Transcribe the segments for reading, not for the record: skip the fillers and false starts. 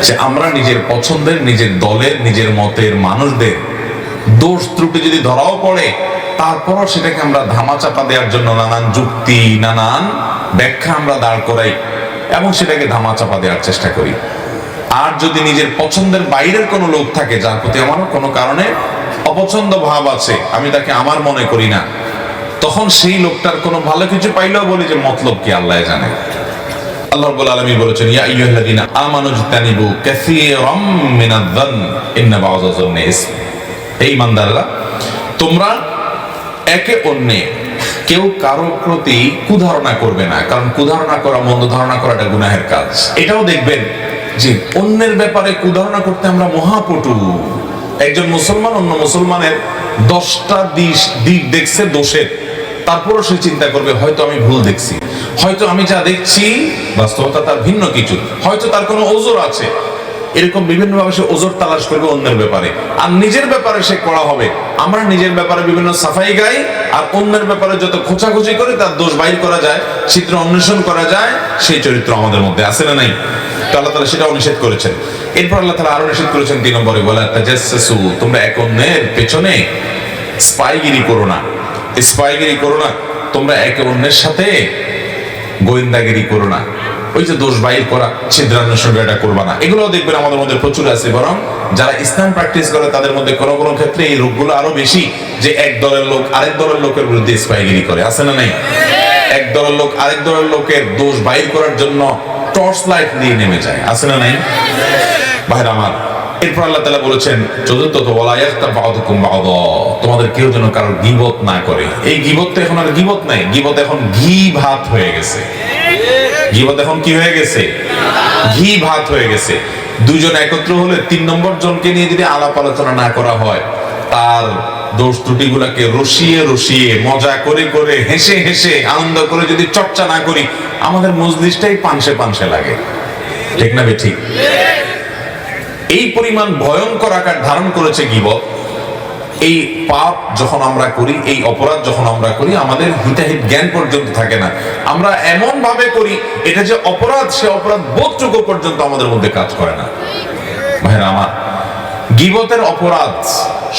যে আমরা নিজের পছন্দের, নিজের দলের, নিজের মতের মানুষদের দোষ ত্রুটি যদি ধরাও পড়ে, তারপরও সেটাকে আমরা ধামাচাপা দেওয়ার জন্য নানান যুক্তি, নানান ব্যাখ্যা আমরা দাঁড় করাই এবং সেটাকে ধামাচাপা দেওয়ার চেষ্টা করি। আর যদি নিজের পছন্দের বাইরের কোনো লোক থাকে যার প্রতি আমার কোনো কারণে অপছন্দ ভাব আছে, আমি তাকে আমার মনে করি না, তখন সেই লোকটার কোনো ভালো কিছু পাইলেও বলি যে মতলব কি আল্লাহ জানে। আল্লাহ রাব্বুল আলামিন বলেছেন, ইয়া আইয়ুহাল্লাযীনা আমানু ইজতানিবু কাসীরাম মিনায-যান ইন্না বা'যা-যান্নি ইসম। হে ঈমানদাররা, তোমরা একে অন্যে কেউ কারোর প্রতি কুধারণা করবে না, কারণ কুধারণা করা, মন্দ ধারণা করাটা গুনাহের কাজ। এটাও দেখবেন যে অন্যের ব্যাপারে কুধারণা করতে আমরা মহাপটু। একজন মুসলমান অন্য মুসলমানের 10টা দিক দেখছে দোষের, তারপরও সে চিন্তা করবে হয়তো আমি ভুল দেখছি, হয়তো আমি যা দেখছি বাস্তবতা তার ভিন্ন কিছু, হয়তো তার কোনো ওজর আছে। এরকম বিভিন্ন ভাবে সে ওজর তালাশ করবে অন্যের ব্যাপারে, আর নিজের ব্যাপারে সে করা হবে। আমরা নিজের ব্যাপারে বিভিন্ন সাফাই গাই, আর অন্যের ব্যাপারে যত খোঁচাখুচি করে তার দোষ বাইর করা যায়, চিত্র অন্বেষণ করা যায়, সেই চরিত্র আমাদের মধ্যে আছে না নাই? তো আল্লাহ তাআলা সেটাও নিষেধ করেছেন। এরপর আল্লাহ তাআলা আরো নিষেধ করেছেন 3 নম্বরে, ওয়ালা তাজাসসু, তোমরা এক অন্যের পেছনে স্পাইগিরি করো না। স্পাইগিরি করো না, তোমরা একে অন্যের সাথে গোয়েন্দাগিরি করো না। ওই যে দোষ বাইর করা, ছিদ্রান্বেষণ এটা করবা না। এগুলোও দেখবেন আমাদের মধ্যে প্রচুর আছে। বরং যারা ইসলাম প্র্যাকটিস করে তাদের মধ্যে কোনো কোনো ক্ষেত্রে এই রোগগুলো আরো বেশি, যে এক দলের লোক আরেক দলের লোকের বিরুদ্ধে স্পাইগিরি করে, আছে না নাই? এক দলের লোক আরেক দলের লোকের দোষ বাইর করার জন্য টর্চ লাইট দিয়ে নেমে যায়, আছে না নাই? ভাইরা আমার, এরপর আল্লাহ তাআলা বলেছেন চতুর্থত, ওয়ালা ইয়াগতাব বা'দুকুম বা'দা, তোমাদের কেউ যেন কারোর গীবত না করে। এই গীবত তো এখন আর গীবত নাই, গীবত এখন ঘি ভাত হয়ে গেছে। গীবত এখন কি হয়ে গেছে? ঘি ভাত হয়ে গেছে। দুইজন একত্র হলে 3 নম্বর জনকে নিয়ে যদি আলাপ আলোচনা না করা হয়, তার দোষ ত্রুটি গুলাকে রসিয়ে রসিয়ে, মজা করে করে, হেসে হেসে, আনন্দ করে যদি চর্চা না করি, আমাদের মজলিসটাই পানসে পানসে লাগে। ঠিক না বেঠিক? এই পরিমাণ ভয়ঙ্কর আকার ধারণ করেছে গীবত। এই পাপ যখন আমরা করি, এই অপরাধ যখন আমরা করি, আমাদের হিতাহিত জ্ঞান পর্যন্ত থাকে না। আমরা এমন ভাবে করি এটা যে অপরাধ, সে অপরাধ বোধটুকু পর্যন্ত আমাদের মধ্যে কাজ করে না। ভাইরা আমার, গীবতের অপরাধ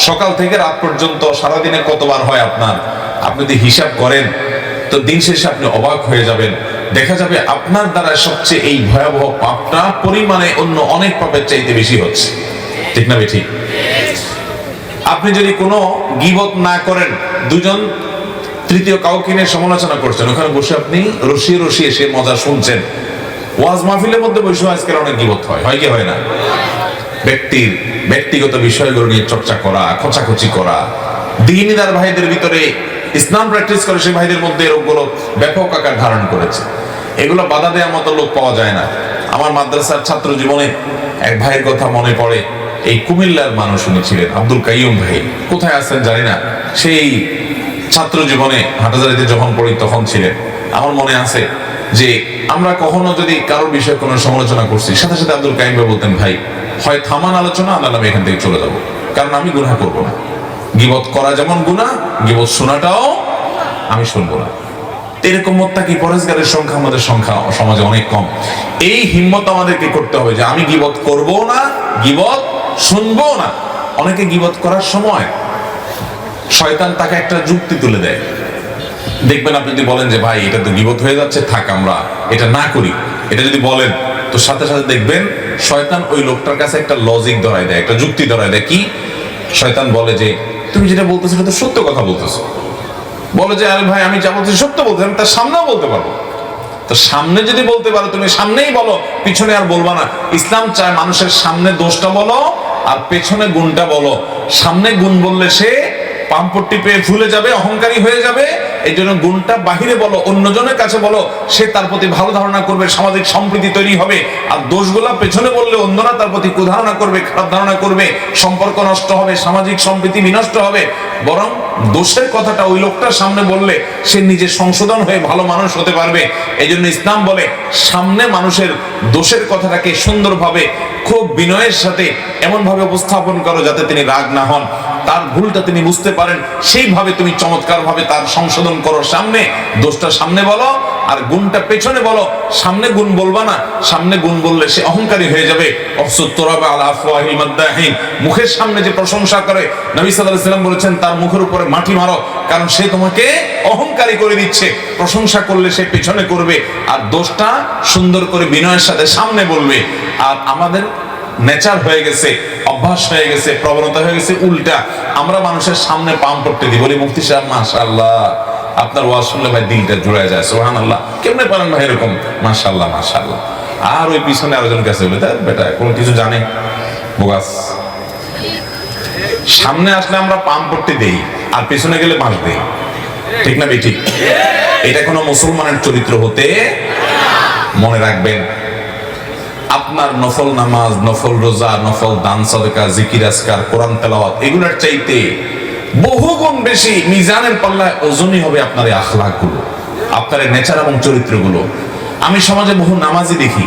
সকাল থেকে রাত পর্যন্ত সারাদিনে কতবার হয় আপনার, আপনি যদি হিসাব করেন তো দিন শেষে আপনি অবাক হয়ে যাবেন। দেখা যাবে আপনার দ্বারা সবচেয়ে এই ভয়াবহ পাপটা পরিমাণে অন্য অনেক পাপের চাইতে বেশি হচ্ছে। ঠিক না বেঠিক? আপনি যদি কোনো গীবত না করেন, দুজন তৃতীয় কাউকে নিয়ে সমালোচনা করছেন, ওখানে বসে আপনি রসিয়ে রসিয়ে সে মজা শুনছেন। ওয়াজ মাহফিলের মধ্যে বসে আজকাল অনেক গীবত হয়, হয় কি হয় না? ব্যক্তির ব্যক্তিগত বিষয়গুলো নিয়ে চর্চা করা, খোঁচাখুচি করা, দ্বীনদার ভাইদের ভিতরে ইসলাম প্র্যাকটিস করে সেই ভাইদের মধ্যে এরকমগুলো ব্যাপক আকার ধারণ করেছে। এগুলো বাধা দেওয়ার মতো লোক পাওয়া যায় না। আমার মাদ্রাসার ছাত্র জীবনে এক ভাইয়ের কথা মনে পড়ে। এই কুমিল্লার মানুষ উনি ছিলেন, আব্দুল কাইয়ুম ভাই। কোথায় আছেন জানি না, সেই ছাত্র জীবনে হাটাজারিতে যখন পড়ি তখন ছিলেন। আমার মনে আছে যে আমরা কখনো যদি কারোর বিষয়ে কোনো সমালোচনা করছি, সাথে সাথে আব্দুল কাইয়ুম ভাই বলতেন, ভাই হয় থামান আলোচনা, আল্লাহ আমি এখান থেকে চলে যাবো, কারণ আমি গুনাহ করবো না। গীবত করা যেমন গুনাহ, গীবত শোনাটাও আমি শুনবো না। এরকম মুত্তাকি পরহেজগারের সংখ্যা আমাদের সমাজে অনেক কম। এই হিম্মত আমাদেরকে করতে হবে যে আমি গীবত করবো না, গীবত শুনবো না। অনেকে গীবত করার সময় শয়তান তাকে একটা যুক্তি তুলে দেয়। দেখবেন আপনি যদি বলেন যে ভাই এটা তো গীবত হয়ে যাচ্ছে, থাক আমরা এটা না করি, এটা যদি বলেন তো সাথে সাথে দেখবেন শয়তান ওই লোকটার কাছে একটা লজিক ধরায় দেয়, একটা যুক্তি ধরায় দেয়। কি? শয়তান বলে যে তুমি যেটা বলতেছো সেটা তো সত্য কথা বলতেছো। বলে যে আরে ভাই আমি যা বলছি সত্য বলতে, আমি তার সামনেও বলতে পারবো। তো সামনে যদি বলতে পারো তুমি সামনেই বলো, পিছনে আর বলবা না। ইসলাম চায় মানুষের সামনে দোষটা বলো আর পেছনে গুণটা বলো। সামনে গুণ বললে সে পাম্পট্টি পেয়ে ভুলে যাবে, অহংকারী হয়ে যাবে। এই জন্য গুণটা বাহিরে বলো, অন্যজনের কাছে বলো, সে তার প্রতি ভালো ধারণা করবে, সামাজিক সম্প্রীতি তৈরি হবে। আর দোষগুলা পেছনে বললে অন্যরা তার প্রতি কুধারণা করবে, খারাপ ধারণা করবে, সম্পর্ক নষ্ট হবে, সামাজিক সম্প্রীতি বিনষ্ট হবে। বরং দোষের কথাটা ওই লোকটার সামনে বললে সে নিজে সংশোধন হয়ে ভালো মানুষ হতে পারবে। এই জন্য ইসলাম বলে সামনে মানুষের দোষের কথাটাকে সুন্দরভাবে, খুব বিনয়ের সাথে এমন ভাবে উপস্থাপন করো যাতে তিনি রাগ না হন, তার ভুলটা তিনি বুঝতে পারেন। সেইভাবে তুমি চমৎকার ভাবে তার সংশোধন করো। সামনে দোষটা সামনে বলো, আর গুণটা পেছনে বলো, সামনে গুণ বলবা না। সামনে গুণ বললে সে অহংকারী হয়ে যাবে। মুখের সামনে যে প্রশংসা করে, নবী সাল্লাল্লাহু আলাইহি ওয়াসাল্লাম বলেছেন তার মুখের উপরে মাটি মারো, কারণ সে তোমাকে অহংকারী করে দিচ্ছে। প্রশংসা করলে সে পেছনে করবে, আর দোষটা সুন্দর করে বিনয়ের সাথে সামনে বলবে। আর আমাদের নেচার হয়ে গেছে, অভ্যাস হয়ে গেছে, প্রবণতা হয়ে গেছে উল্টা। আমরা মানুষের সামনে পাম করতে দিই, বলি মুফতি সাহেব মাশাআল্লাহ আপনার ওয়াজ শুনলে ভাই দিলটা জুড়ে যায়, সুবহানাল্লাহ। কেমনে পারেন ভাই এরকম, মাশাআল্লাহ মাশাআল্লাহ। আর ওই পিছনে আরেকজন কাছে বলে তা বেটা কোনো কিছু জানে, বোগাস। সামনে আসলে আমরা পাম করতে দেই, আর পিছনে গেলে বাঁশ দেই, ঠিক না বেটি? এটা কোনো মুসলমানের চরিত্র হতে, মনে রাখবেন। আপনার নফল নামাজ, নফল রোজা, নফল দান সাদকা, জিকির আজকার, কোরআন তেলাওয়াত, এগুলোর চাইতে বহুগুণ বেশি মিজানের পাল্লায় ওজনই হবে আপনার এই আখলাকগুলো, আপনার এই নেচার এবং চরিত্রগুলো। আমি সমাজে বহু নামাজি দেখি,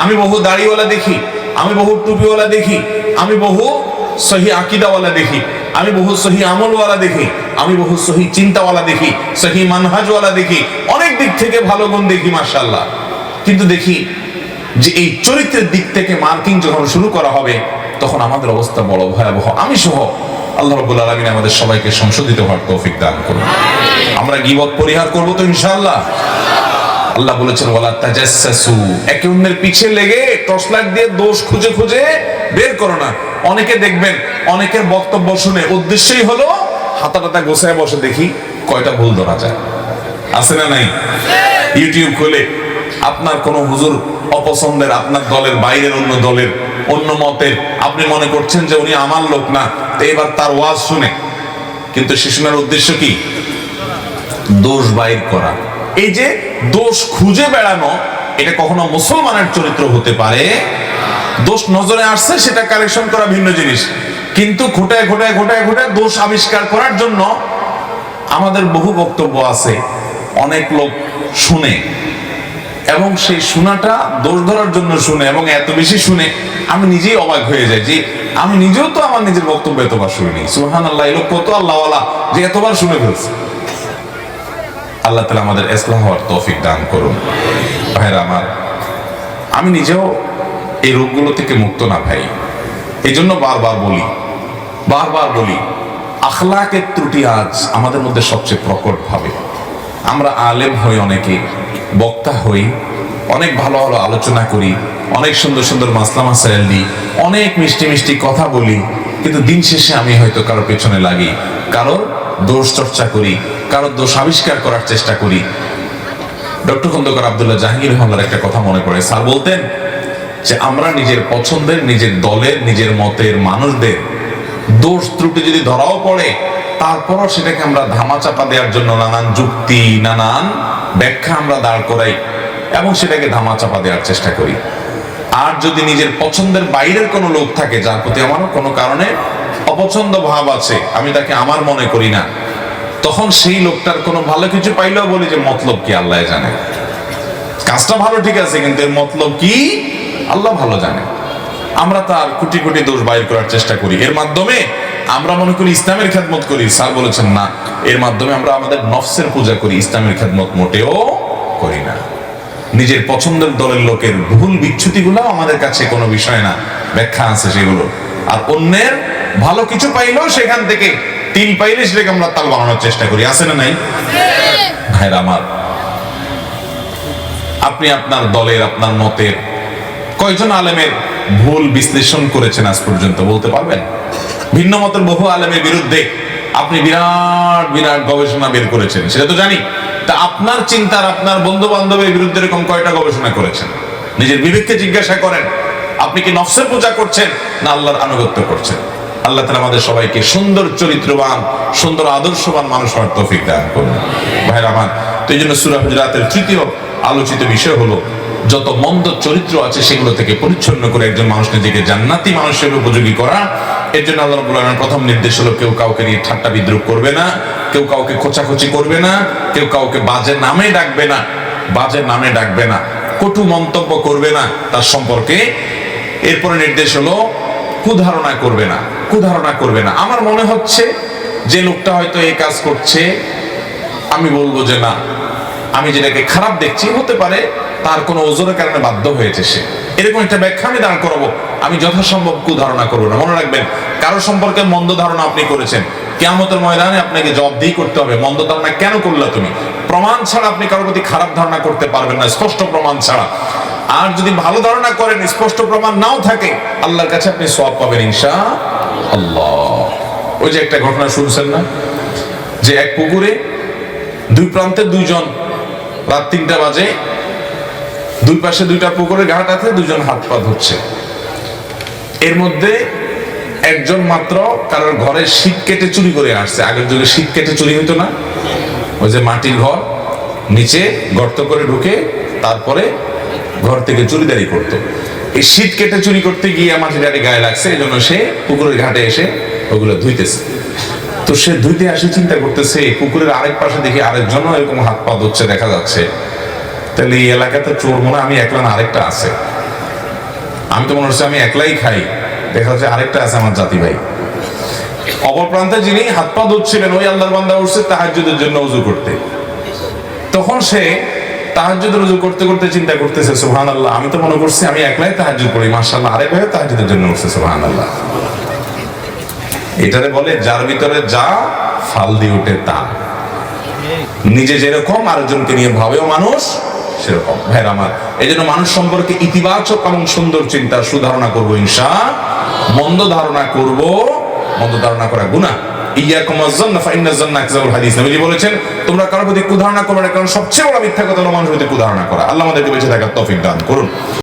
আমি বহু দাড়িওয়ালা দেখি, আমি বহু টুপিওয়ালা দেখি, আমি বহু সহি আকীদাওয়ালা দেখি, আমি বহু সহি আমলওয়ালা দেখি, আমি বহু সহি চিন্তাওয়ালা দেখি, সহি মানহাজওয়ালা দেখি, অনেক দিক থেকে ভালো গুণ দেখি মাশাআল্লাহ। কিন্তু দেখি যে এই চরিত্রের দিক থেকে মার্কিং যখন শুরু করা হবে, তখন আমাদের অবস্থা বড় ভয়াবহ। আমি সহ আল্লাহ রাব্বুল আলামিন আমাদের সবাইকে সংশোধিত হওয়ার তৌফিক দান করুন। আমরা গীবত পরিহার করব তো ইনশাআল্লাহ। আল্লাহ বলেছেন ওয়ালা তাজাসসু, একে অন্যের পিছে লেগে টর্চ লাইট দিয়ে দোষ খুঁজে খুঁজে বের করো না। অনেকে দেখবেন অনেকের বক্তব্য শুনে উদ্দেশ্যই হলো হাতাটাটা গোছায় বসে দেখি কয়টা ভুল ধরা যায়, আছে না নাই? ইউটিউব খুলে আপনার কোন হুজুর অপছন্দের, আপনার দলের বাইরের অন্য দলের, অন্য মতের, আপনি মনে করছেন যে উনি আমার লোক না, তো এবার তার ওয়াজ শুনে, কিন্তু সে শোনার উদ্দেশ্য কি? দোষ বাইর করা। এই যে দোষ খুঁজে বেড়ানো, এটা কখনো মুসলমানের চরিত্র হতে পারে? দোষ নজরে আসছে সেটা কারেকশন করা ভিন্ন জিনিস, কিন্তু ঘোটায় ঘোটায় ঘোটায় ঘোটায় দোষ আবিষ্কার করার জন্য আমাদের বহু বক্তব্য আছে। অনেক লোক শুনে এবং সেই শোনাটা দোষ ধরার জন্য শুনে, এবং এত বেশি শুনে আমি নিজেই অবাক হয়ে যাই যে আমি নিজেও তো আমার নিজের বক্তব্য এতবার শুনিনি। সুবহানাল্লাহ, এই লোক কত আল্লাহওয়ালা যে এতবার শুনে ফেলছে। আল্লাহ তাআলা আমাদের ইসলাম হওয়ার তৌফিক দান করুন। ভাইরা আমার, আমি নিজেও এই রোগগুলো থেকে মুক্ত না ভাই, এই জন্য বারবার বলি আখলাকের ত্রুটি আজ আমাদের মধ্যে সবচেয়ে প্রকট ভাবে। আমরা আলেম হই, অনেকে বক্তা হই, অনেক ভালো ভালো আলোচনা করি, অনেক সুন্দর সুন্দর মাসলা মাসাইল দিই, অনেক মিষ্টি মিষ্টি কথা বলি, কিন্তু দিন শেষে আমি হয়তো কারোর পেছনে লাগি, কারোর দোষ চর্চা করি, কারোর দোষ আবিষ্কার করার চেষ্টা করি। ডক্টর খন্দকার আব্দুল্লাহ জাহাঙ্গীর রহমানের একটা কথা মনে পড়ে। স্যার বলতেন যে আমরা নিজের পছন্দের, নিজের দলের, নিজের মতের মানুষদের দোষ ত্রুটি যদি ধরাও পড়ে, তারপরও সেটাকে আমরা ধামাচাপা দেওয়ার জন্য নানান যুক্তি, নানান ব্যাখ্যা আমরা দাঁড় করাই এবং সেটাকে ধামাচাপা দেওয়ার চেষ্টা করি। আর যদি নিজের পছন্দের বাইরের কোনো লোক থাকে, যার প্রতি আমার কোনো কারণে অপছন্দ ভাব আছে, আমি তাকে আমার মনে করি না, তখন সেই লোকটার কোনো ভালো কিছু পাইলেও বলি যে মতলব কি আল্লাহ জানে, কাজটা ভালো ঠিক আছে, কিন্তু এর মতলব কি আল্লাহ ভালো জানে। আমরা তার কোটি কোটি দোষ বাইর করার চেষ্টা করি, এর মাধ্যমে আমরা মনে করি ইসলামের খেদমত করি। স্যার বলেছেন না, এর মাধ্যমে আমরা আমাদের নফসের পূজা করি, ইসলামের খেদমত মোটেও করি না। নিজের পছন্দের দলের লোকের ভুল বিচ্যুতিগুলো আমাদের কাছে কোনো বিষয় না, ব্যাখ্যা আছে সেগুলো। আর অন্যের ভালো কিছু পাইলেও সেখান থেকে তিল পাইলে সেটাকে আমরা তাল বানানোর চেষ্টা করি, আছে না নাই? ভাইরা আমার, আপনি আপনার দলের, আপনার মতের কয়জন আলেমের ভুল বিশ্লেষণ করেছেন আজ পর্যন্ত বলতে পারবেন? ভিন্ন মতের বহু আলেমের বিরুদ্ধে আপনি বিরাট বিরাট গবেষণা বের করেছেন, সেটা তো জানি। তা আপনার চিন্তার, আপনার বন্ধু বান্ধবের বিরুদ্ধে এরকম কয়টা গবেষণা করেছেন? নিজের বিবেককে জিজ্ঞাসা করেন, আপনি কি নফসের পূজা করছেন না আল্লাহর আনুগত্য করছেন? আল্লাহ তাআলা আমাদের সবাইকে সুন্দর চরিত্রবান, সুন্দর আদর্শবান মানুষ হওয়ার তৌফিক দান করুন। ভাইরা আমার, তো এই জন্য সূরা হুজুরাতের তৃতীয় আলোচিত বিষয় হলো যত মন্দ চরিত্র আছে সেগুলো থেকে পরিচ্ছন্ন করে একজন মানুষ নিজেকে জান্নাতি মানুষের উপযোগী করা। এর জন্য আল্লাহ রাব্বুল আলামিনের প্রথম নির্দেশ হলো কেউ কাউকে নিয়ে ঠাট্টা বিদ্রুপ করবে না, কেউ কাউকে খোঁচাখুচি করবে না, কেউ কাউকে বাজে নামে ডাকবে না, কটু মন্তব্য করবে না তার সম্পর্কে। এরপরে নির্দেশ হলো কুধারণা করবে না। আমার মনে হচ্ছে যে লোকটা হয়তো এই কাজ করছে, আমি বলবো যে না, আমি যেটাকে খারাপ দেখছি, হতে পারে তার কোনো ওজোরের কারণে বাধ্য হয়েছে সে, এরকম একটা ব্যাখ্যা আমি দাঁড় করাবো। আমি যথাসম্ভব কুধারণা করবো না। মনে রাখবেন, কারো সম্পর্কে মন্দ ধারণা আপনি করেছেন, কিয়ামতের ময়দানে আপনাকে জবাবদিহি করতে হবে, মন্দ ধারণা কেন করলা তুমি। প্রমাণ ছাড়া আপনি কারোর প্রতি খারাপ ধারণা করতে পারবেন না, স্পষ্ট প্রমাণ ছাড়া। আর যদি ভালো ধারণা করেন, স্পষ্ট প্রমাণ নাও থাকে, আল্লাহর কাছে আপনি সওয়াব পাবেন ইনশাআল্লাহ। ওই যে একটা ঘটনা শুনছেন না, যে এক পুকুরে দুই প্রান্তে দুইজন, রাত 3টা বাজে, দুই পাশে দুইটা পুকুরের ঘাট আছে, দুজন হাত পা ধুচ্ছে। এর মধ্যে একজন মাত্র কারোর ঘরে শীত কেটে চুরি করে আসছে। আগের যুগে শীত কেটে চুরি হইতো না, ওই যে মাটির ঘর, নিচে গর্ত করে ঢুকে তারপরে ঘর থেকে চুরিদারি করতো। এই শীত কেটে চুরি করতে গিয়ে মাটির গাড়ি গায়ে লাগছে, এই জন্য সে পুকুরের ঘাটে এসে ওগুলো ধুইতেছে। তো সে ধুইতে আসে, চিন্তা করতেছে পুকুরের আরেক পাশে দেখি আরেকজনও এরকম হাত পা ধুচ্ছে দেখা যাচ্ছে, তাহলে এই এলাকাতে চোর মনে হয় আমি একলা না আরেকটা আছে। আমি তো মনে হচ্ছে আমি একলাই খাই, দেখা যাচ্ছে আরেকটা আছে আমার জাতি ভাই। অপর প্রান্তে যিনি হাত পা ধুচ্ছিলেন, ওই আল্লাহর বান্দা উঠছে তাহাজ্জুদের জন্য ওযু করতে। তখন সে তাহাজ্জুদের ওযু করতে করতে চিন্তা করতেছে, সুবহানাল্লাহ, আমি তো মনে করছি আমি একলাই তাহাজ্জুদ পড়ি, মাশাআল্লাহ আরেক ভাই তাহাজ্জুদের জন্য উঠছে, সুবহানাল্লাহ। এটারে বলে যার ভিতরে যা ফাল দিয়ে ওঠে তা। নিজে যেরকম আরেকজনকে নিয়ে ভাবেও মানুষ সেরকম। ভাইরা আমার, এই জন্য মানুষ সম্পর্কে ইতিবাচক এবং সুন্দর চিন্তা, সুধারণা করবো ইনশাআল্লাহ। মন্দ ধারণা করব, মন্দ ধারণা করা গুনাহ। ইয়াকুম আয-যন্না ফাইন্না আয-যন্না আকযাবুল হাদিস। নবীজি বলেছেন, তোমরা কারোর প্রতি কুধারণা করবে না, কারণ সবচেয়ে বড় মিথ্যা কথা হলো মানুষের প্রতি কুধারণা করা। আল্লাহ আমাদেরকে বেঁচে থাকার তৌফিক দান করুন।